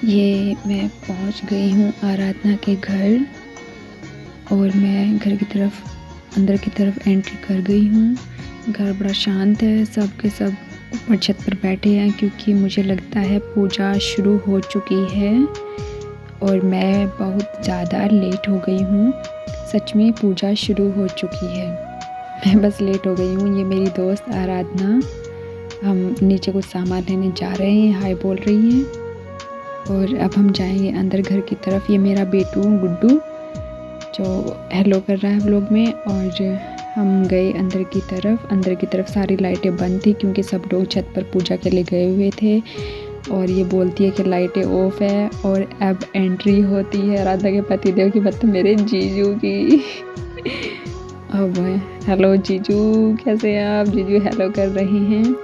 ये मैं पहुंच गई हूँ आराधना के घर और मैं घर की तरफ अंदर की तरफ एंट्री कर गई हूँ। घर बड़ा शांत है, सब के सब ऊपर छत पर बैठे हैं क्योंकि मुझे लगता है पूजा शुरू हो चुकी है और मैं बहुत ज़्यादा लेट हो गई हूँ। सच में पूजा शुरू हो चुकी है, मैं बस लेट हो गई हूँ। ये मेरी दोस्त आराधना, हम नीचे कुछ सामान लेने जा रहे हैं, हाय बोल रही हैं और अब हम जाएंगे अंदर घर की तरफ। ये मेरा बेटू गुड्डू जो हेलो कर रहा है व्लॉग में। और हम गए अंदर की तरफ। अंदर की तरफ सारी लाइटें बंद थी क्योंकि सब लोग छत पर पूजा के लिए गए हुए थे। और ये बोलती है कि लाइटें ऑफ है और अब एंट्री होती है राधा के पतिदेव की, मतलब मेरे जीजू की। अब हेलो जीजू, कैसे हैं आप? जीजू हेलो कर रहे हैं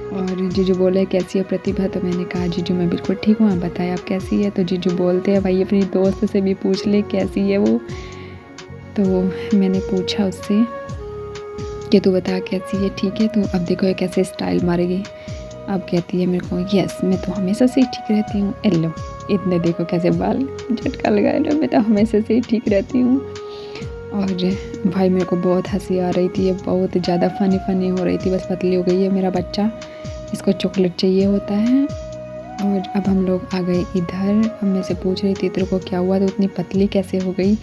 और जीजू बोले कैसी है प्रतिभा? तो मैंने कहा जीजू मैं बिल्कुल ठीक हूँ, आप बताएं आप कैसी है? तो जीजू बोलते हैं भाई अपनी दोस्त से भी पूछ ले कैसी है वो। तो मैंने पूछा उससे कि तू बता कैसी है, ठीक है? तो अब देखो ये कैसे स्टाइल मारेगी। अब कहती है मेरे को यस मैं तो हमेशा से ही ठीक रहती हूँ। एलो इतने देखो कैसे बाल झटका लगाए लो, मैं तो हमेशा से ही ठीक रहती हूँ। और भाई मेरे को बहुत हंसी आ रही थी, ये बहुत ज़्यादा फ़नी हो रही थी। बस पतली हो गई है मेरा बच्चा, इसको चॉकलेट चाहिए होता है। और अब हम लोग आ गए इधर। अब मैं से पूछ रही थी तेरे को क्या हुआ, तो इतनी पतली कैसे हो गई?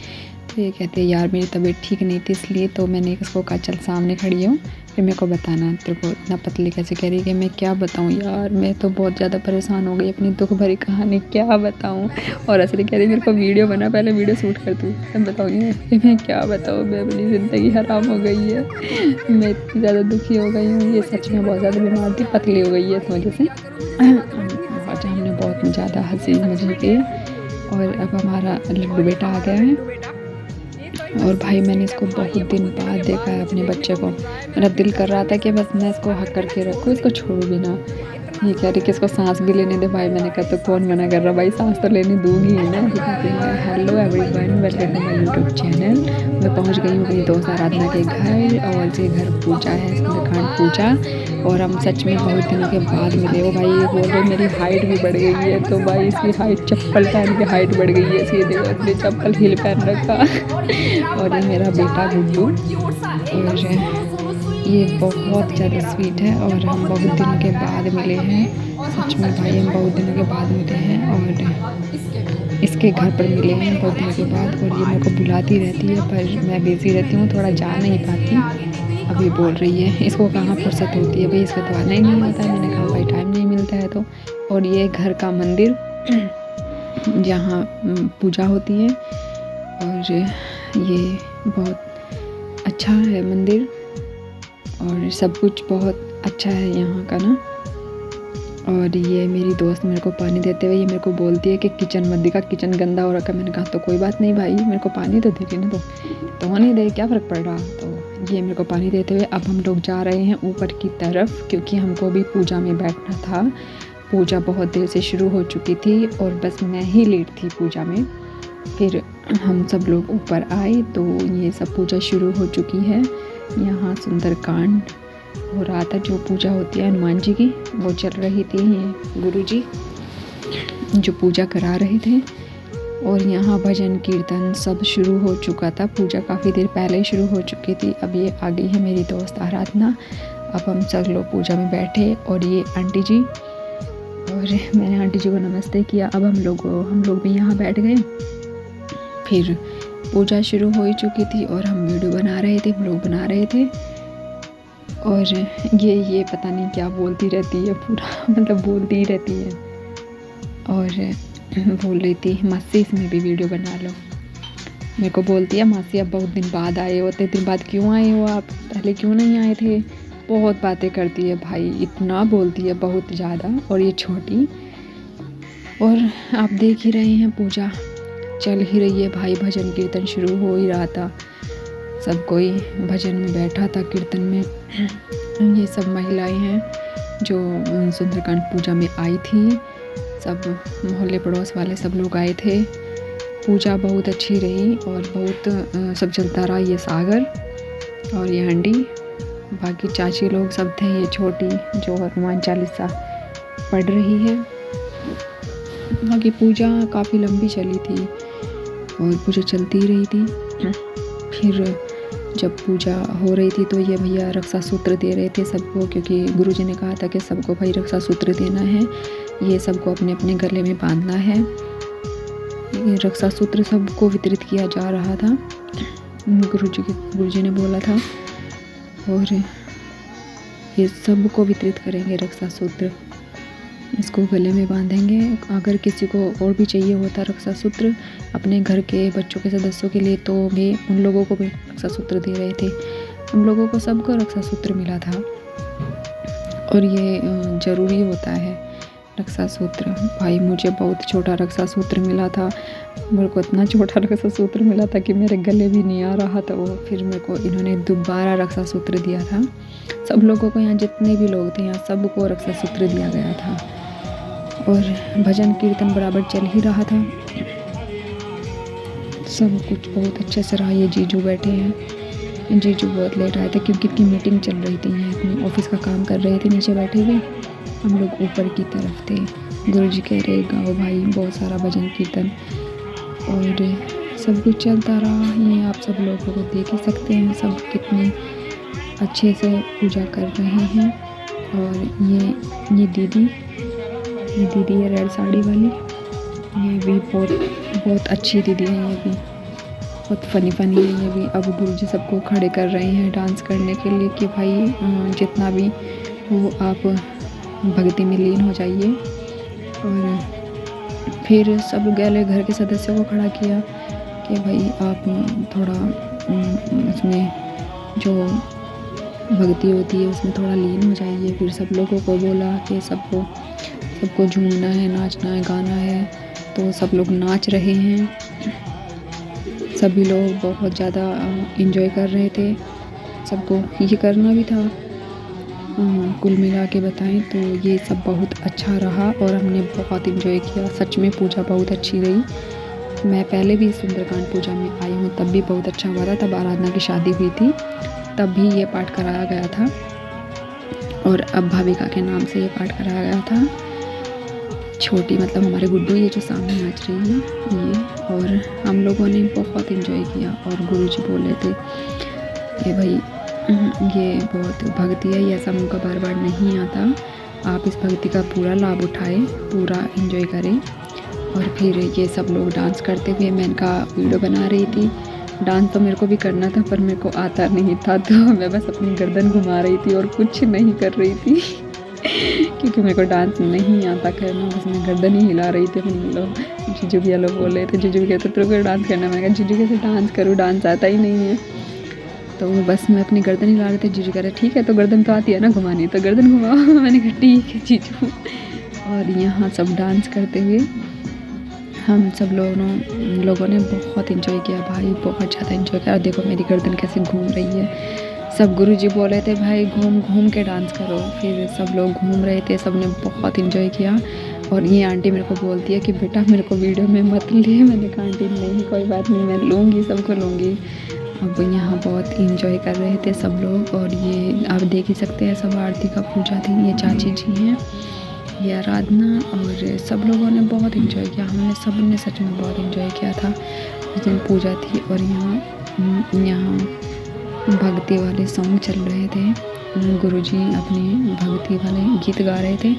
तो ये कहते हैं यार मेरी तबीयत ठीक नहीं थी इसलिए। तो मैंने इसको कहा चल सामने खड़ी हूँ फिर मेरे को बताना तेरे को इतना पतली कैसे। कह रही कि मैं क्या बताऊँ यार, मैं तो बहुत ज़्यादा परेशान हो गई, अपनी दुख भरी कहानी क्या बताऊँ। और असली कह रही मेरे को वीडियो बना, पहले वीडियो शूट कर दूँ तब बताऊँगी। कि मैं क्या बताऊँ, मैं अपनी ज़िंदगी हराम हो गई है, मैं इतनी ज़्यादा दुखी हो गई हूँ। ये सच में बहुत ज़्यादा बीमार थी, पतली हो गई है इस वजह से। और हमने बहुत ज़्यादा हंसी मजे किए। और अब हमारा लड्डू बेटा आ गया है। और भाई मैंने इसको बहुत दिन बाद देखा है अपने बच्चे को। मेरा दिल कर रहा था कि बस मैं इसको हक करके रखूँ, इसको छोड़ू भी ना। ये कह रही कि इसको सांस भी लेने दे। भाई मैंने कहा तो कौन मना कर रहा, भाई सांस तो लेने दूंगी ही ना। Hello everyone, welcome to my YouTube channel. मैं पहुंच गई हूँ अपनी दोस्त आराधना के घर और ये घर पूजा है, सुंदरकांड पूजा। और हम सच में बहुत दिनों के बाद मिले हो। भाई ये बोल रहे मेरी हाइट भी बढ़ गई है, तो भाई इसकी हाइट चप्पल पहन के हाइट बढ़ गई है इसकी, देखो अपनी चप्पल हील पहन रखा। और ये मेरा बेटा गुड्डू, और ये बहुत ज़्यादा स्वीट है। और हम बहुत दिनों के बाद मिले हैं, सच में भाई हम बहुत दिनों के बाद मिले हैं और इसके घर पर मिले हैं बहुत दिनों के बाद। और ये मेरे को बुलाती रहती है पर मैं बिज़ी रहती हूँ, थोड़ा जा नहीं पाती। अभी बोल रही है इसको कहाँ फुर्सत होती है, भाई इसका तो आना ही नहीं होता है। मैंने कहा भाई टाइम नहीं मिलता है तो। और ये घर का मंदिर जहाँ पूजा होती है, और ये बहुत अच्छा है मंदिर और सब कुछ बहुत अच्छा है यहाँ का ना। और ये मेरी दोस्त मेरे को पानी देते हुए ये मेरे को बोलती है कि किचन मत दिखा, किचन गंदा हो रखा है। मैंने कहा तो कोई बात नहीं भाई, मेरे को पानी तो दे ना, तो नहीं दे क्या फ़र्क पड़ रहा। तो ये मेरे को पानी देते हुए अब हम लोग जा रहे हैं ऊपर की तरफ क्योंकि हमको भी पूजा में बैठना था। पूजा बहुत देर से शुरू हो चुकी थी और बस मैं ही लेट थी पूजा में। फिर हम सब लोग ऊपर आए तो ये सब पूजा शुरू हो चुकी है। यहाँ सुंदरकांड हो रहा था, जो पूजा होती है हनुमान जी की वो चल रही थी। ये गुरुजी जो पूजा करा रहे थे और यहाँ भजन कीर्तन सब शुरू हो चुका था। पूजा काफ़ी देर पहले ही शुरू हो चुकी थी। अब ये आ गई है मेरी दोस्त आराधना। अब हम सब लोग पूजा में बैठे और ये आंटी जी, और मैंने आंटी जी को नमस्ते किया। अब हम लोग भी यहाँ बैठ गए। फिर पूजा शुरू हो ही चुकी थी और हम वीडियो बना रहे थे, व्लॉग बना रहे थे। और ये पता नहीं क्या बोलती रहती है पूरा, मतलब बोलती ही रहती है। और बोल रही थी मासी इसमें भी वीडियो बना लो। मेरे को बोलती है मासी अब बहुत दिन बाद आए हो, इतने दिन बाद क्यों आए हो आप, पहले क्यों नहीं आए थे। बहुत बातें करती है भाई, इतना बोलती है बहुत ज़्यादा। और ये छोटी, और आप देख ही रहे हैं पूजा चल ही रही है भाई, भजन कीर्तन शुरू हो ही रहा था। सब कोई भजन में बैठा था, कीर्तन में। ये सब महिलाएं हैं जो सुंदरकांड पूजा में आई थी, सब मोहल्ले पड़ोस वाले सब लोग आए थे। पूजा बहुत अच्छी रही और बहुत सब चलता रहा। ये सागर और ये हांडी, बाकी चाची लोग सब थे। ये छोटी जो हनुमान चालीसा पढ़ रही है। वहाँ की पूजा काफ़ी लंबी चली थी और पूजा चलती ही रही थी। फिर जब पूजा हो रही थी तो ये भैया रक्षा सूत्र दे रहे थे सबको, क्योंकि गुरुजी ने कहा था कि सबको भाई रक्षा सूत्र देना है, ये सबको अपने अपने गले में बांधना है। ये रक्षा सूत्र सबको वितरित किया जा रहा था, गुरुजी ने बोला था, और ये सबको वितरित करेंगे रक्षा सूत्र, इसको गले में बांधेंगे। अगर किसी को और भी चाहिए होता रक्षा सूत्र अपने घर के बच्चों के सदस्यों के लिए, तो भी उन लोगों को भी रक्षा सूत्र दे रहे थे। हम लोगों को सबको रक्षा सूत्र मिला था और ये ज़रूरी होता है रक्षा सूत्र। भाई मुझे बहुत छोटा रक्षा सूत्र मिला था, मेरे को इतना छोटा रक्षा सूत्र मिला था कि मेरे गले भी नहीं आ रहा था वो। फिर मेरे को इन्होंने दोबारा रक्षा सूत्र दिया था। सब लोगों को, यहाँ जितने भी लोग थे यहाँ सबको रक्षा सूत्र दिया गया था और भजन कीर्तन बराबर चल ही रहा था। सब कुछ बहुत अच्छे से रहा। ये जीजू बैठे हैं, जीजू बहुत लेट आए थे क्योंकि इनकी मीटिंग चल रही थी, ये अपने ऑफिस का काम कर रहे थे नीचे बैठे हुए, हम लोग ऊपर की तरफ थे। गुरुजी कह रहे गाओ भाई बहुत सारा भजन कीर्तन, और सब कुछ चलता रहा। ये आप सब लोगों को देख ही सकते हैं सब कितने अच्छे से पूजा कर रहे हैं। और ये दीदी है रेड साड़ी वाली, ये भी बहुत अच्छी दीदी है, ये भी बहुत फ़नी है ये भी। अब गुरुजी सबको खड़े कर रहे हैं डांस करने के लिए कि भाई जितना भी वो आप भक्ति में लीन हो जाइए। और फिर सब गले घर के सदस्यों को खड़ा किया कि भाई आप थोड़ा उसमें जो भक्ति होती है उसमें थोड़ा लीन हो जाइए। फिर सब लोगों को बोला कि सबको झूमना है, नाचना है, गाना है, तो सब लोग नाच रहे हैं। सभी लोग बहुत ज़्यादा एंजॉय कर रहे थे, सबको ये करना भी था। कुल मिला के बताएं तो ये सब बहुत अच्छा रहा और हमने बहुत एंजॉय किया। सच में पूजा बहुत अच्छी रही। मैं पहले भी सुंदरकांड पूजा में आई हूँ, तब भी बहुत अच्छा हुआ था। तब आराधना की शादी हुई थी, तब भी ये पाठ कराया गया था और अब भाविका के नाम से ये पाठ कराया गया था। छोटी मतलब हमारे गुड्डू, ये जो सामने नाच रही है ये, और हम लोगों ने बहुत एंजॉय किया। और गुरुजी बोले थे कि भाई ये बहुत भक्ति है, ये ऐसा मौका बार बार नहीं आता, आप इस भक्ति का पूरा लाभ उठाएं, पूरा एंजॉय करें। और फिर ये सब लोग डांस करते हुए, मैं इनका वीडियो बना रही थी। डांस तो मेरे को भी करना था पर मेरे को आता नहीं था, तो मैं बस अपनी गर्दन घुमा रही थी और कुछ नहीं कर रही थी क्योंकि मेरे को डांस नहीं आता करना, बस मैं गर्दन ही हिला रही थी। अपने लोग जीजू भैया लोग बोल रहे थे, जीजू भी कहते तेरे को डांस करना। मैंने कहा जीजू कैसे डांस करूँ, डांस आता ही नहीं है। तो बस मैं अपनी गर्दन हिला रहे थे। जीजू कह रहे ठीक है तो गर्दन तो आती है ना घुमानी, तो गर्दन घुमाओ मैंने कहा ठीक है जीजू। और यहाँ सब डांस करते हुए हम सब लोगों ने बहुत एंजॉय किया भाई, बहुत ज़्यादा एंजॉय किया। और देखो मेरी गर्दन कैसे घूम रही है। सब गुरुजी बोल रहे थे भाई घूम घूम के डांस करो, फिर सब लोग घूम रहे थे, सब ने बहुत एंजॉय किया। और ये आंटी मेरे को बोलती है कि बेटा मेरे को वीडियो में मत ले। मैंने कहा आंटी नहीं कोई बात नहीं, मैं लूँगी, सबको लूँगी। अब यहाँ बहुत एंजॉय कर रहे थे सब लोग। और ये आप देख ही सकते हैं सब आरती का पूजा थी। ये चाची जी हैं, ये आराधना, और सब लोगों ने बहुत एंजॉय किया। हमने सब ने सच में बहुत एंजॉय किया था। उस दिन पूजा थी और यहाँ भक्ति वाले सॉन्ग चल रहे थे। गुरुजी अपने भक्ति वाले गीत गा रहे थे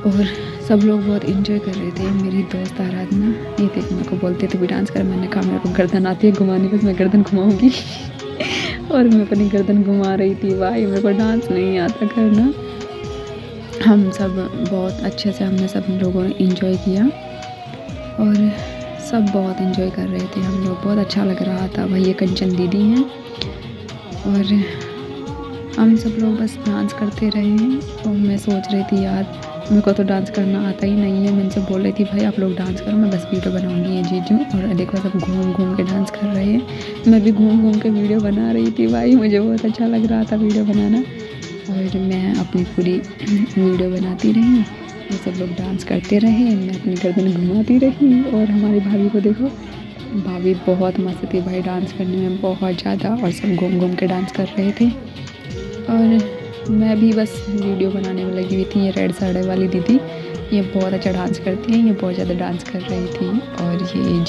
और सब लोग बहुत एंजॉय कर रहे थे। मेरी दोस्त आराधना ये देख मेरे को बोलते थे भी डांस कर। मैंने कहा मेरे को गर्दन आती है घुमाने, बस मैं गर्दन घुमाऊंगी और मैं अपनी गर्दन घुमा रही थी। भाई मेरे को डांस नहीं आता करना। हम सब बहुत अच्छे से हमने सब लोगों ने एंजॉय किया और सब बहुत एंजॉय कर रहे थे। हम लोग बहुत अच्छा लग रहा था। भाई ये कंचन दीदी हैं और हम सब लोग बस डांस करते रहे हैं। तो मैं सोच रही थी यार मेरे को तो डांस करना आता ही नहीं है। मैं इनसे बोल रही थी भाई आप लोग डांस करो, मैं बस वीडियो बनाऊंगी। ये जीजू और देखो सब घूम घूम के डांस कर रहे हैं। मैं भी घूम घूम के वीडियो बना रही थी। भाई मुझे बहुत अच्छा लग रहा था वीडियो बनाना और मैं अपनी पूरी वीडियो बनाती रही। ये सब लोग डांस करते रहे, मैं अपनी गर्दन घुमाती रही। और हमारी भाभी को देखो, भाभी बहुत मस्त थी भाई डांस करने में बहुत ज़्यादा। और सब घूम घूम के डांस कर रहे थे और मैं भी बस वीडियो बनाने में लगी हुई थी। ये रेड साड़ी वाली दीदी ये बहुत अच्छा डांस करती हैं, ये बहुत ज़्यादा डांस कर रही थी। और ये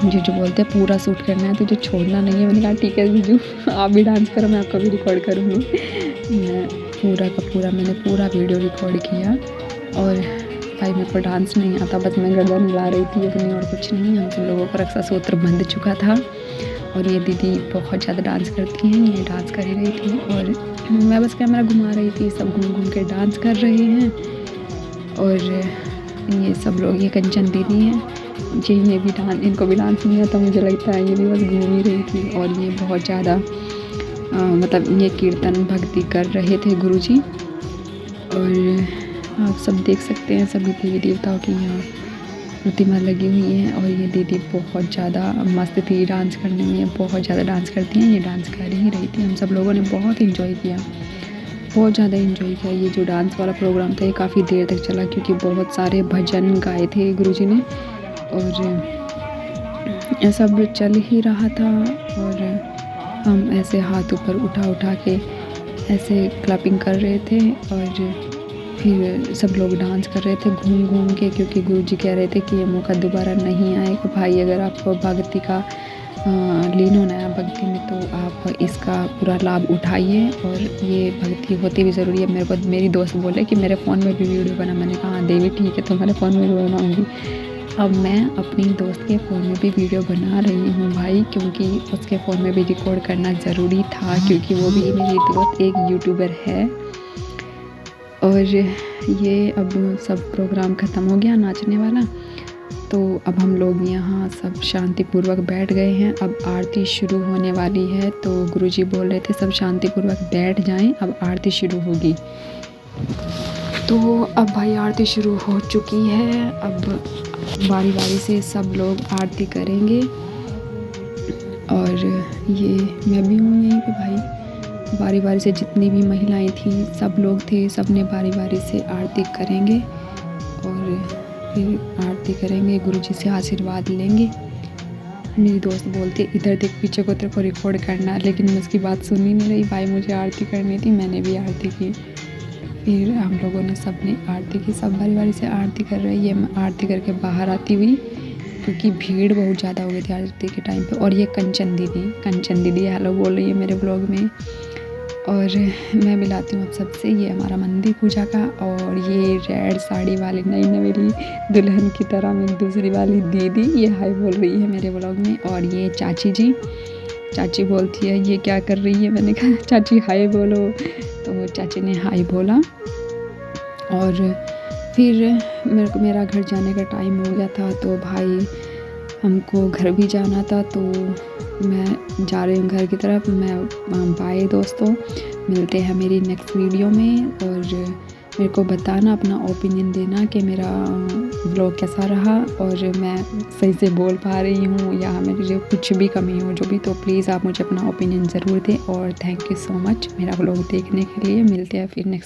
जीजू बोलते हैं पूरा शूट करना है, तुझे छोड़ना नहीं है। मैंने कहा ठीक है जीजू, आप भी डांस करो, मैं आपका भी रिकॉर्ड करूँगी। मैं पूरा का पूरा मैंने पूरा वीडियो रिकॉर्ड किया। और भाई मेरे को डांस नहीं आता, बस मैं गर्दन हिला रही थी अपनी और कुछ नहीं। हम सब लोगों का रक्षा सूत्र बंध चुका था। और ये दीदी बहुत ज़्यादा डांस करती हैं, ये डांस कर ही रही थी और मैं बस कैमरा घुमा रही थी। सब घूम घूम के डांस कर रहे हैं। और ये सब लोग, ये कंचन दीदी हैं जिन्हें भी डांस, इनको भी डांस नहीं आता मुझे लगता है, ये भी बस घूम ही रही थी। और ये बहुत ज़्यादा मतलब ये कीर्तन भक्ति कर रहे थे गुरुजी। और आप सब देख सकते हैं सभी देवी देवताओं की यहाँ प्रतिमा लगी हुई है। और ये दीदी बहुत ज़्यादा मस्त थी डांस करने में, बहुत ज़्यादा डांस करती हैं। ये डांस कर ही रही थी। हम सब लोगों ने बहुत इन्जॉय किया, बहुत ज़्यादा इन्जॉय किया। ये जो डांस वाला प्रोग्राम था ये काफ़ी देर तक चला क्योंकि बहुत सारे भजन गाए थे गुरुजी ने। और ये सब चल ही रहा था। और हम ऐसे हाथ ऊपर उठा के ऐसे क्लैपिंग कर रहे थे। और फिर सब लोग डांस कर रहे थे घूम घूम के, क्योंकि गुरुजी कह रहे थे कि ये मौका दोबारा नहीं आएगा। भाई अगर आपको भक्ति का लीन होना है भक्ति में तो आप इसका पूरा लाभ उठाइए। और ये भक्ति होती भी ज़रूरी है। मेरी दोस्त बोले कि मेरे फ़ोन में भी वीडियो बना। मैंने कहा हाँ देवी ठीक है, तुम्हारे फ़ोन में भी बनाऊँगी। अब मैं अपनी दोस्त के फ़ोन में भी वीडियो बना रही हूँ भाई, क्योंकि उसके फ़ोन में भी रिकॉर्ड करना ज़रूरी था, क्योंकि वो भी मेरी दोस्त एक यूट्यूबर है। और ये अब सब प्रोग्राम ख़त्म हो गया नाचने वाला, तो अब हम लोग यहाँ सब शांतिपूर्वक बैठ गए हैं। अब आरती शुरू होने वाली है, तो गुरुजी बोल रहे थे सब शांतिपूर्वक बैठ जाएं, अब आरती शुरू होगी। तो अब भाई आरती शुरू हो चुकी है। अब बारी बारी से सब लोग आरती करेंगे। और ये मैं भी हूँ यहीं पे भाई, बारी बारी से जितनी भी महिलाएं थी सब लोग थे, सब ने बारी बारी से आरती करेंगे। और फिर आरती करेंगे, गुरुजी से आशीर्वाद लेंगे। मेरी दोस्त बोलती है इधर देख पीछे को तेरे को रिकॉर्ड करना है, लेकिन मैं उसकी बात सुन ही नहीं रही भाई, मुझे आरती करनी थी। मैंने भी आरती की। फिर हम लोगों ने सब ने आरती की, सब बारी बारी से आरती कर रही है। मैं आरती करके बाहर आती हुई, क्योंकि भीड़ बहुत ज़्यादा हो गई थी आरती के टाइम पे। और ये कंचन दीदी हेलो बोल रही है मेरे ब्लॉग में। और मैं मिलाती हूँ आप सबसे, ये हमारा मंदिर पूजा का। और ये रेड साड़ी वाली नई नवेली दुल्हन की तरह मेरी दूसरी वाली दीदी, ये हाय बोल रही है मेरे ब्लॉग में। और ये चाची जी, चाची बोलती है ये क्या कर रही है, मैंने कहा चाची हाय बोलो, तो चाची ने हाय बोला। और फिर मेरा घर जाने का टाइम हो गया था, तो भाई हमको घर भी जाना था, तो मैं जा रही हूँ घर की तरफ। मैं बाय दोस्तों, मिलते हैं मेरी नेक्स्ट वीडियो में। और मेरे को बताना, अपना ओपिनियन देना कि मेरा व्लॉग कैसा रहा, और मैं सही से बोल पा रही हूँ या मेरी जो कुछ भी कमी हो जो भी, तो प्लीज़ आप मुझे अपना ओपिनियन ज़रूर दें। और थैंक यू सो मच मेरा व्लॉग देखने के लिए। मिलते हैं फिर नेक्स्ट